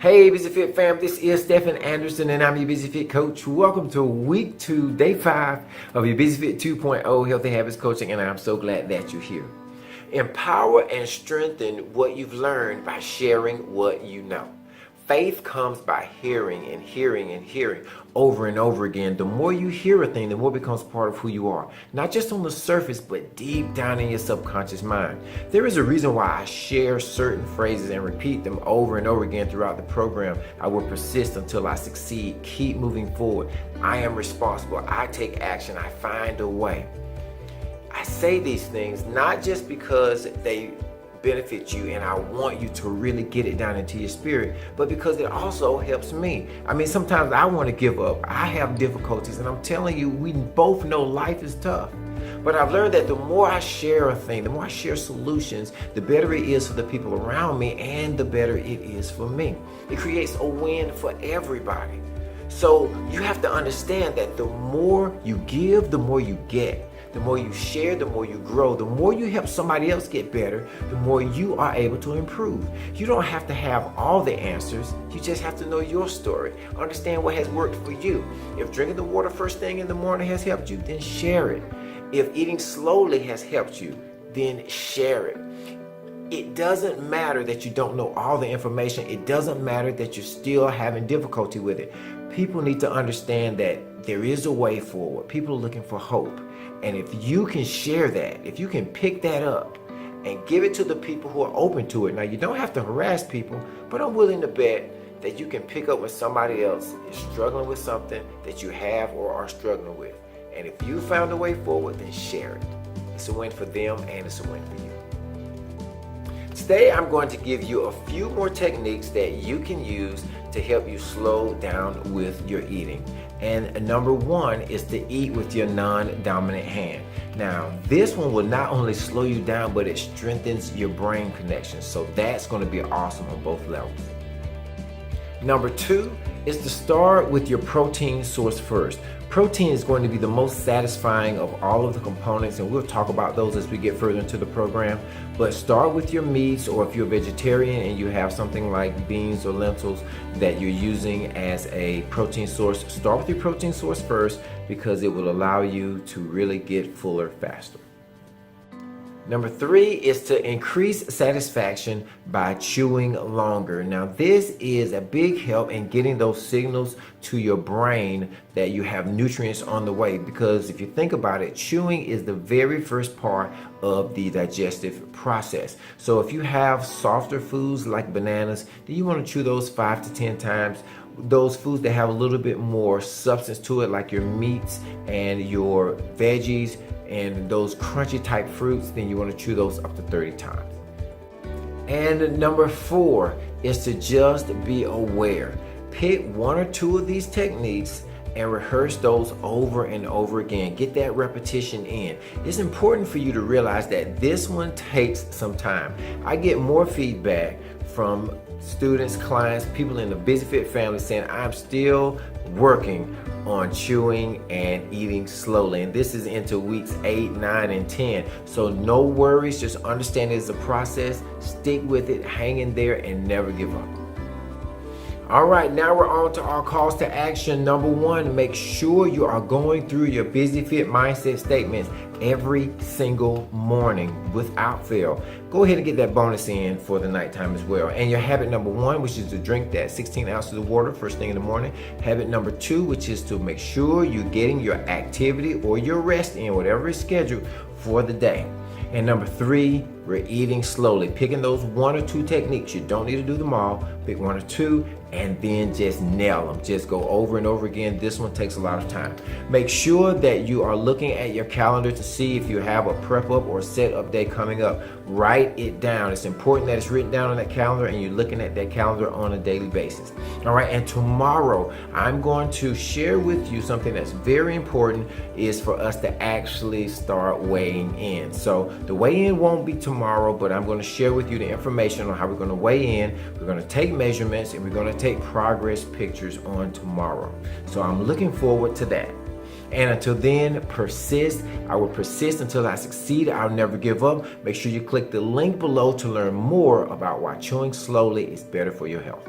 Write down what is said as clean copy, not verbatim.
Hey Busy Fit fam, this is Stephen Anderson and I'm your Busy Fit coach. Welcome to week 2, day 5 of your Busy Fit 2.0 Healthy Habits Coaching, and I'm so glad that you're here. Empower and strengthen what you've learned by sharing what you know. Faith comes by hearing and hearing and hearing over and over again. The more you hear a thing, the more it becomes part of who you are. Not just on the surface, but deep down in your subconscious mind. There is a reason why I share certain phrases and repeat them over and over again throughout the program. I will persist until I succeed. Keep moving forward. I am responsible. I take action. I find a way. I say these things not just because they benefit you and I want you to really get it down into your spirit, but because it also helps me. I mean, sometimes I want to give up. I have difficulties, and I'm telling you, we both know life is tough. But I've learned that the more I share a thing, the more I share solutions, the better it is for the people around me and the better it is for me. It creates a win for everybody. So you have to understand that the more you give, the more you get. The more you share, the more you grow. The more you help somebody else get better, the more you are able to improve. You don't have to have all the answers. You just have to know your story. Understand what has worked for you. If drinking the water first thing in the morning has helped you, then share it. If eating slowly has helped you, then share it. It doesn't matter that you don't know all the information. It doesn't matter that you're still having difficulty with it. People need to understand that there is a way forward. People are looking for hope. And if you can share that, if you can pick that up and give it to the people who are open to it. Now, you don't have to harass people, but I'm willing to bet that you can pick up when somebody else is struggling with something that you have or are struggling with. And if you found a way forward, then share it. It's a win for them and it's a win for you. Today, I'm going to give you a few more techniques that you can use to help you slow down with your eating. And number one is to eat with your non-dominant hand. Now, this one will not only slow you down, but it strengthens your brain connection. So that's going to be awesome on both levels. Number 2 is to start with your protein source first. Protein is going to be the most satisfying of all of the components, and we'll talk about those as we get further into the program. But start with your meats, or if you're a vegetarian and you have something like beans or lentils that you're using as a protein source, start with your protein source first because it will allow you to really get fuller faster. Number 3 is to increase satisfaction by chewing longer. Now, this is a big help in getting those signals to your brain that you have nutrients on the way, because if you think about it, chewing is the very first part of the digestive process. So if you have softer foods like bananas, then you want to chew those 5 to 10 times. Those foods that have a little bit more substance to it, like your meats and your veggies and those crunchy type fruits, then you want to chew those up to 30 times. And number 4 is to just be aware. Pick 1 or 2 of these techniques and rehearse those over and over again. Get that repetition in. It's important for you to realize that this one takes some time. I get more feedback from students, clients, people in the Busy Fit family saying, I'm still working on chewing and eating slowly. And this is into weeks 8, 9, and 10. So no worries, just understand it's a process. Stick with it, hang in there, and never give up. All right, now we're on to our calls to action. Number 1, make sure you are going through your Busy Fit mindset statements every single morning without fail. Go ahead and get that bonus in for the nighttime as well. And your habit number 1, which is to drink that 16 ounces of water first thing in the morning. Habit number 2, which is to make sure you're getting your activity or your rest in, whatever is scheduled for the day. And number 3, we're eating slowly. Picking those 1 or 2 techniques. You don't need to do them all. Pick 1 or 2 and then just nail them. Just go over and over again. This one takes a lot of time. Make sure that you are looking at your calendar to see if you have a prep up or set up day coming up. Write it down. It's important that it's written down on that calendar and you're looking at that calendar on a daily basis. All right, and tomorrow I'm going to share with you something that's very important, is for us to actually start weighing in. So the weigh-in won't be tomorrow, but I'm going to share with you the information on how we're going to weigh in. We're going to take measurements and we're going to take progress pictures on tomorrow. So I'm looking forward to that. And until then, persist. I will persist until I succeed. I'll never give up. Make sure you click the link below to learn more about why chewing slowly is better for your health.